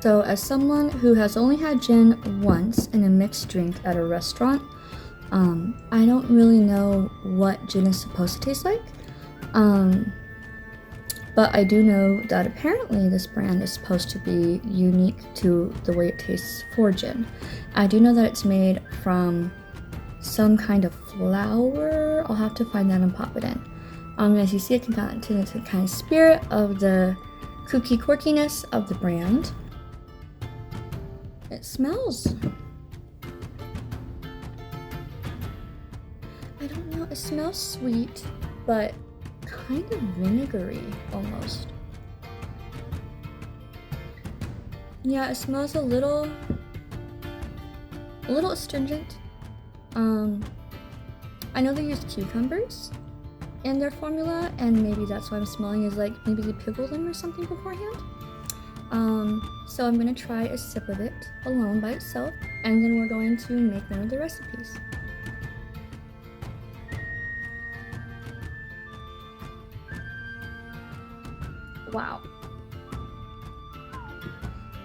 So as someone who has only had gin once in a mixed drink at a restaurant, I don't really know what gin is supposed to taste like. But I do know that apparently this brand is supposed to be unique to the way it tastes for gin. I do know that it's made from some kind of flour. I'll have to find that and pop it in. As you see, it can kind of turn into the kind of spirit of the kooky quirkiness of the brand. It smells, I don't know, it smells sweet, but kind of vinegary almost. Yeah, it smells a little astringent. I know they use cucumbers in their formula, and maybe that's why I'm smelling is like maybe they pickled them or something beforehand. So I'm gonna try a sip of it alone by itself, and then we're going to make one of the recipes. Wow.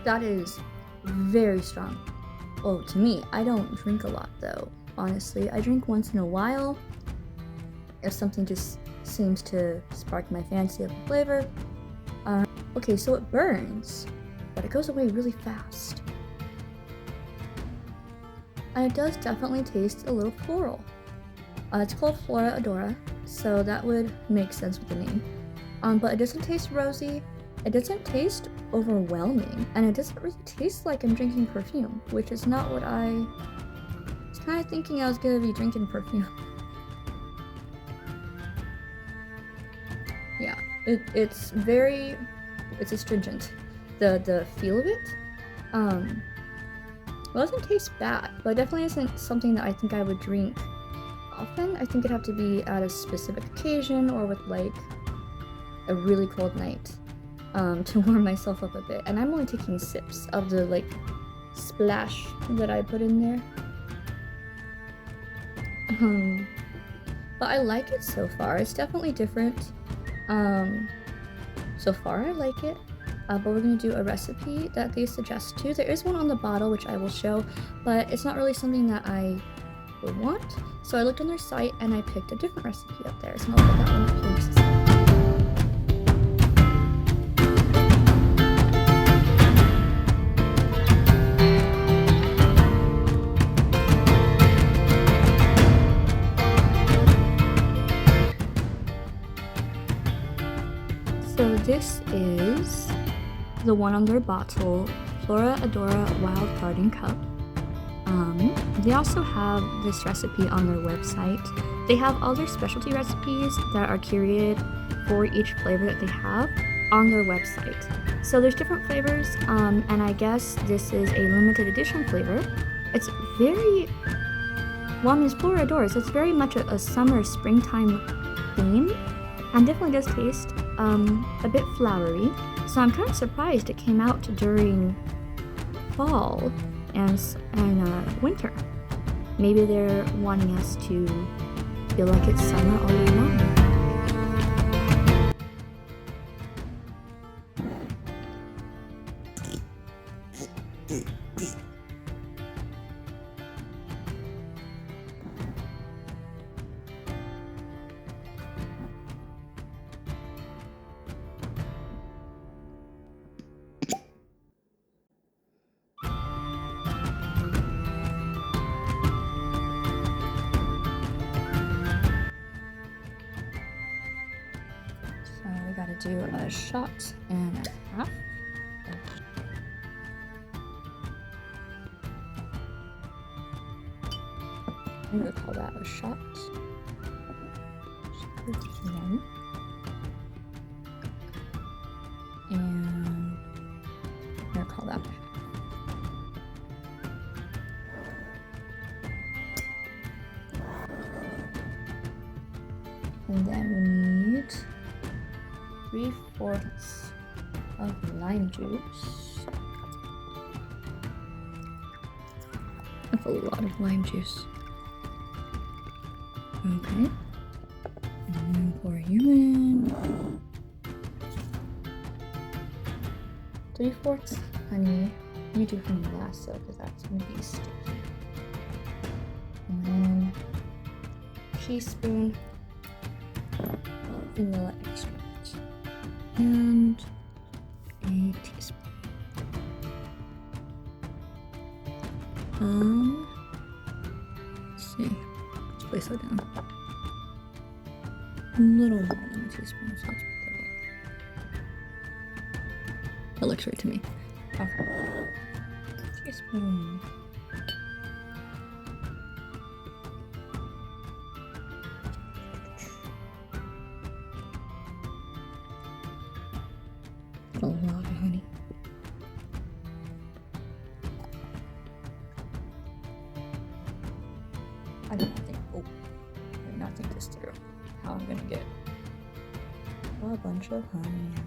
That is very strong. Oh, to me, I don't drink a lot though, honestly. I drink once in a while if something just seems to spark my fancy of the flavor. Okay, so it burns, but it goes away really fast. And it does definitely taste a little floral. It's called Flora Adora, so that would make sense with the name. But it doesn't taste rosy, it doesn't taste overwhelming, and it doesn't really taste like I'm drinking perfume, which is not what I was kind of thinking I was gonna be drinking perfume. Yeah, it's astringent. The feel of it, it doesn't taste bad, but it definitely isn't something that I think I would drink often. I think it'd have to be at a specific occasion or with like a really cold night to warm myself up a bit. And I'm only taking sips of the like splash that I put in there. But I like it so far. It's definitely different. So far I like it. But we're gonna do a recipe that they suggest too. There is one on the bottle which I will show, but it's not really something that I would want. So I looked on their site and I picked a different recipe up there. So I'll put that one up here. So this is the one on their bottle, Flora Adora Wild Garden Cup. They also have this recipe on their website. They have all their specialty recipes that are curated for each flavor that they have on their website. So there's different flavors, and I guess this is a limited edition flavor. It's very, well, I mean, it's Flora Adora, so it's very much a summer, springtime theme, and definitely does taste a bit flowery. So I'm kind of surprised it came out during fall and winter. Maybe they're wanting us to feel like it's summer all year long. Gotta do a shot and a half. I'm gonna call that a shot. One. And I'm gonna call that a half. And then we need 3/4 of lime juice. That's a lot of lime juice. Okay. And then pour you in. 3/4 honey. You do from the glass though, because that's gonna be sticky. And then a teaspoon of vanilla extract. And a teaspoon. Let's see. Let's place that down. A little more than a teaspoon, so let's put that right. That looks right to me. Okay. Teaspoon. A lot of honey. I did not think. Oh, I did not think this through. How I'm gonna get a bunch of honey now.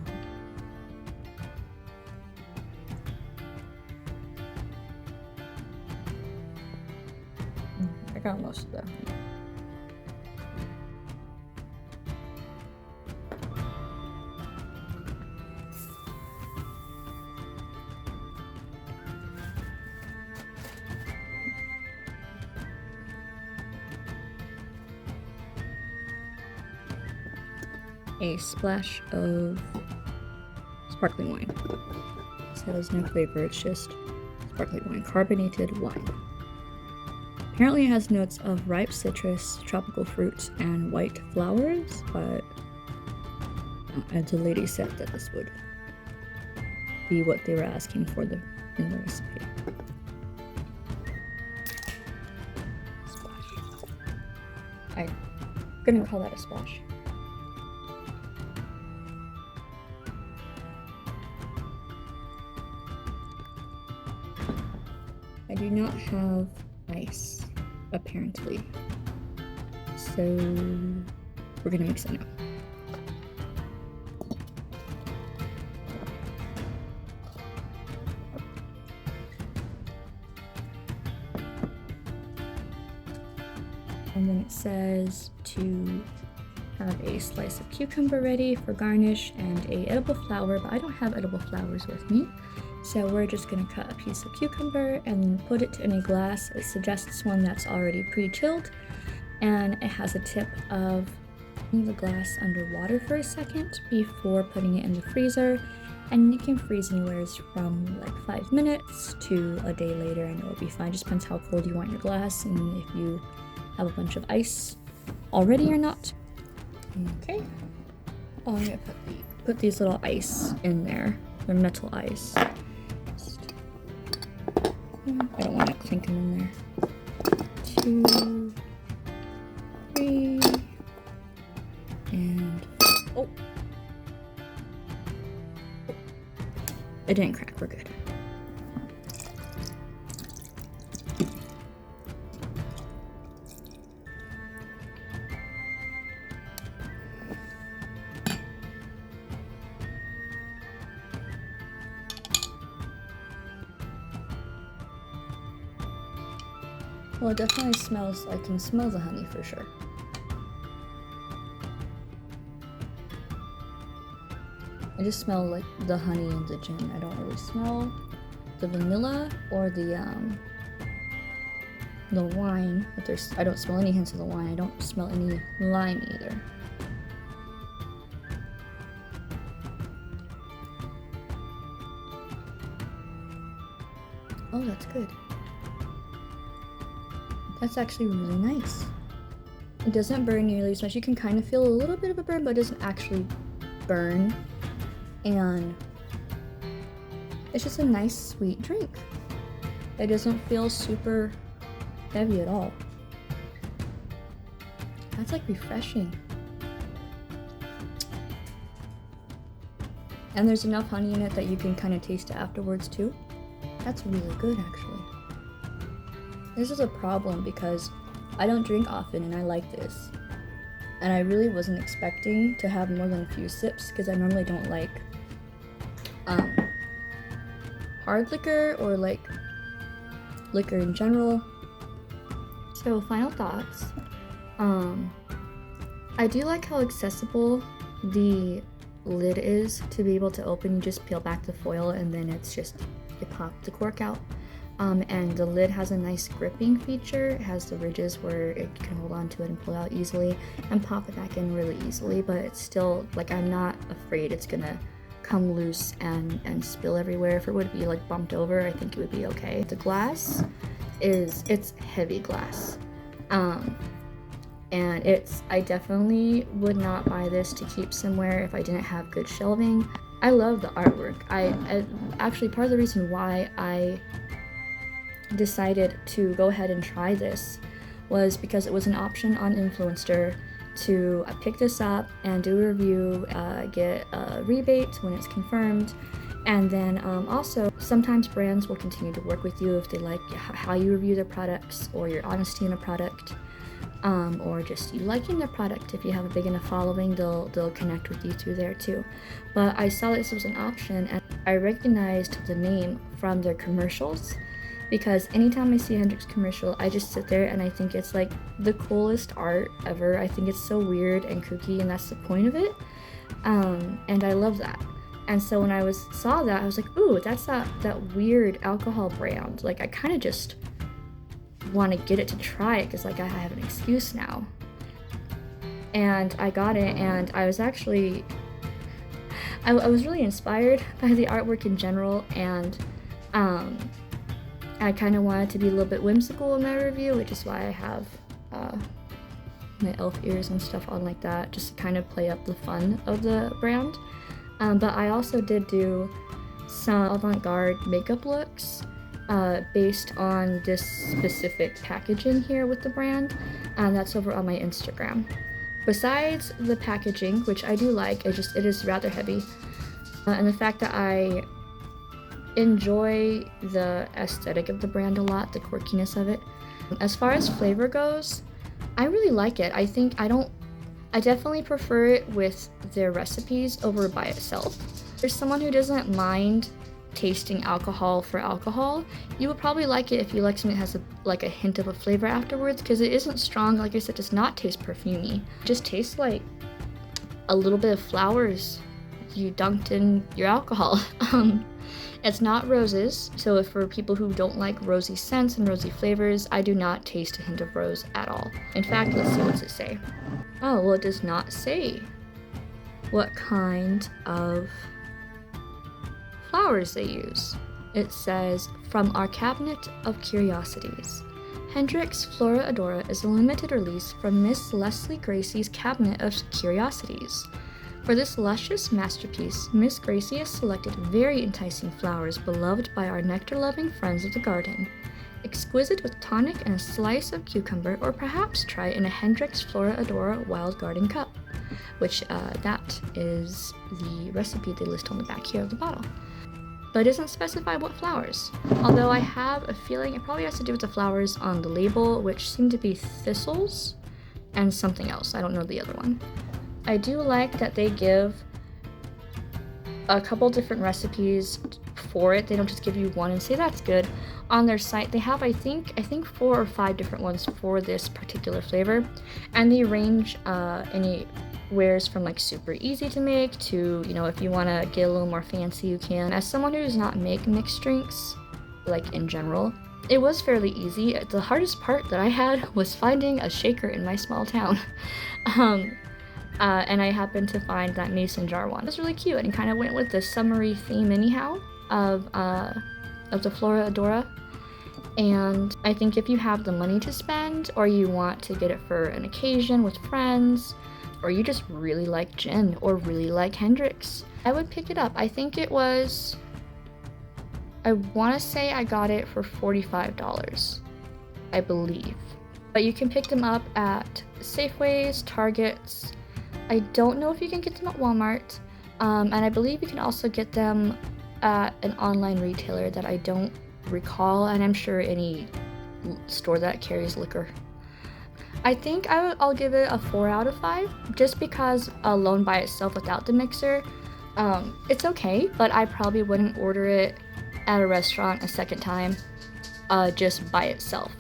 I got most of that honey. A splash of sparkling wine. This has no flavor, it's just sparkling wine, carbonated wine. Apparently it has notes of ripe citrus, tropical fruits, and white flowers, but the lady said that this would be what they were asking for in the recipe. Splash. I'm gonna call that a splash. I do not have ice, apparently, so we're gonna mix it now. And then it says to have a slice of cucumber ready for garnish and a edible flower, but I don't have edible flowers with me. So we're just gonna cut a piece of cucumber and put it in a glass. It suggests one that's already pre-chilled, and it has a tip of putting the glass under water for a second before putting it in the freezer. And it can freeze anywhere from like 5 minutes to a day later, and it'll be fine. Just depends how cold you want your glass and if you have a bunch of ice already or not. Okay. Oh, I'm gonna put these little ice in there. They're metal ice. I don't want to clink them in there. 2, 3, and oh, it didn't crack. We're good. Well, it definitely smells, I can smell the honey for sure. I just smell like the honey and the gin. I don't really smell the vanilla or the wine. But I don't smell any hints of the wine. I don't smell any lime either. Oh, that's good. That's actually really nice. It doesn't burn nearly as much. You can kind of feel a little bit of a burn, but it doesn't actually burn. And it's just a nice, sweet drink. It doesn't feel super heavy at all. That's like refreshing. And there's enough honey in it that you can kind of taste it afterwards too. That's really good, actually. This is a problem because I don't drink often and I like this. And I really wasn't expecting to have more than a few sips because I normally don't like hard liquor or like liquor in general. So final thoughts. I do like how accessible the lid is to be able to open. You just peel back the foil and then it's just, you pop the cork out. And the lid has a nice gripping feature. It has the ridges where it can hold on to it and pull out easily and pop it back in really easily, but it's still, like, I'm not afraid it's gonna come loose and spill everywhere. If it would be like bumped over, I think it would be okay. The glass it's heavy glass. And I definitely would not buy this to keep somewhere if I didn't have good shelving. I love the artwork. I actually, part of the reason why I decided to go ahead and try this was because it was an option on Influenster to pick this up and do a review, get a rebate when it's confirmed, and then also sometimes brands will continue to work with you if they like how you review their products or your honesty in a product, or just you liking their product. If you have a big enough following, they'll connect with you through there too. But I saw this was an option and I recognized the name from their commercials, because anytime I see a Hendricks commercial, I just sit there and I think it's like the coolest art ever. I think it's so weird and kooky, and that's the point of it. And I love that. And so when I saw that, I was like, ooh, that's that weird alcohol brand. Like, I kind of just want to get it to try it because, like, I have an excuse now. And I got it, and I was actually, I was really inspired by the artwork in general, and I kind of wanted to be a little bit whimsical in my review, which is why I have my elf ears and stuff on like that, just to kind of play up the fun of the brand. But I also did do some avant-garde makeup looks based on this specific packaging here with the brand, and that's over on my Instagram. Besides the packaging, which I do like, it is rather heavy, and the fact that I enjoy the aesthetic of the brand a lot, the quirkiness of it. As far as flavor goes, I really like it. I definitely prefer it with their recipes over by itself. There's someone who doesn't mind tasting alcohol for alcohol. You would probably like it if you like something that has a hint of a flavor afterwards, because it isn't strong. Like I said, it does not taste perfumey. It just tastes like a little bit of flowers you dunked in your alcohol. It's not roses, so for people who don't like rosy scents and rosy flavors, I do not taste a hint of rose at all. In fact, let's see, what's it say? Oh, well, it does not say what kind of flowers they use. It says, from our cabinet of curiosities. Hendricks Flora Adora is a limited release from Miss Leslie Gracie's cabinet of curiosities. For this luscious masterpiece, Miss Gracie has selected very enticing flowers beloved by our nectar-loving friends of the garden. Exquisite with tonic and a slice of cucumber, or perhaps try in a Hendricks Flora Adora Wild Garden Cup, which that is the recipe they list on the back here of the bottle. But it doesn't specify what flowers, although I have a feeling it probably has to do with the flowers on the label, which seem to be thistles and something else. I don't know the other one. I do like that they give a couple different recipes for it. They don't just give you one and say that's good. On their site, they have I think 4 or 5 different ones for this particular flavor, and they range anywheres from like super easy to make to, you know, if you want to get a little more fancy, you can. As someone who does not make mixed drinks, like in general, it was fairly easy. The hardest part that I had was finding a shaker in my small town. And I happened to find that mason jar one. It was really cute and kind of went with the summery theme anyhow of the Flora Adora. And I think if you have the money to spend, or you want to get it for an occasion with friends, or you just really like gin or really like Hendricks, I would pick it up. I think it was, I want to say I got it for $45, I believe. But you can pick them up at Safeways, Targets. I don't know if you can get them at Walmart, and I believe you can also get them at an online retailer that I don't recall, and I'm sure any store that carries liquor. I think I'll give it a 4 out of 5, just because alone by itself without the mixer, it's okay, but I probably wouldn't order it at a restaurant a second time just by itself.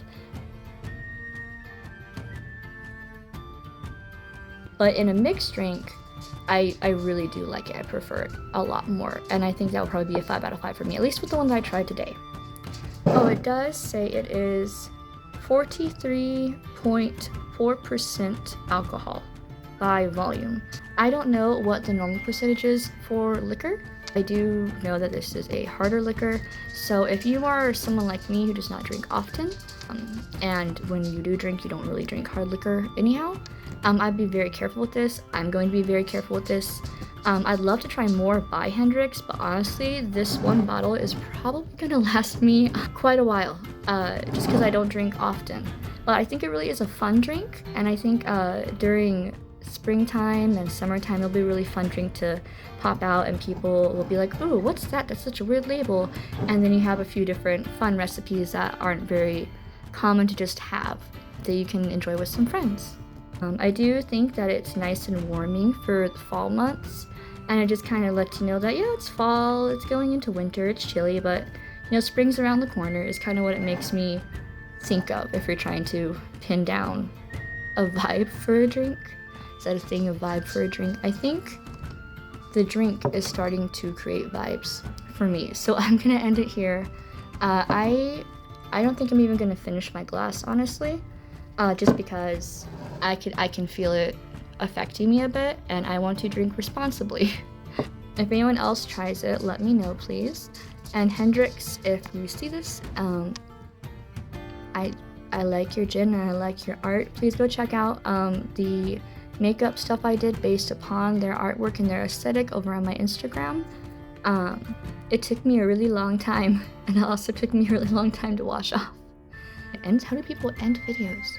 But in a mixed drink, I really do like it. I prefer it a lot more, and I think that would probably be a 5 out of 5 for me, at least with the one that I tried today. Oh, it does say it is 43.4% alcohol by volume. I don't know what the normal percentage is for liquor. I do know that this is a harder liquor, so if you are someone like me who does not drink often, and when you do drink, you don't really drink hard liquor anyhow, I'd be very careful with this. I'm going to be very careful with this. I'd love to try more by Hendricks, but honestly, this one bottle is probably gonna last me quite a while, just because I don't drink often. But I think it really is a fun drink, and I think during springtime and summertime, it'll be a really fun drink to pop out, and people will be like, "Ooh, what's that? That's such a weird label." And then you have a few different fun recipes that aren't very common to just have that you can enjoy with some friends. I do think that it's nice and warming for the fall months, and it just kind of lets you know that, yeah, it's fall, it's going into winter, it's chilly, but spring's around the corner is kind of what it makes me think of if you're trying to pin down a vibe for a drink. Is that a thing, a vibe for a drink? I think the drink is starting to create vibes for me, so I'm gonna end it here. I don't think I'm even gonna finish my glass, honestly, just because I can feel it affecting me a bit, and I want to drink responsibly. If anyone else tries it, let me know, please. And Hendricks, if you see this, I like your gin and I like your art. Please go check out the makeup stuff I did based upon their artwork and their aesthetic over on my Instagram. It took me a really long time, and it also took me a really long time to wash off. And how do people end videos?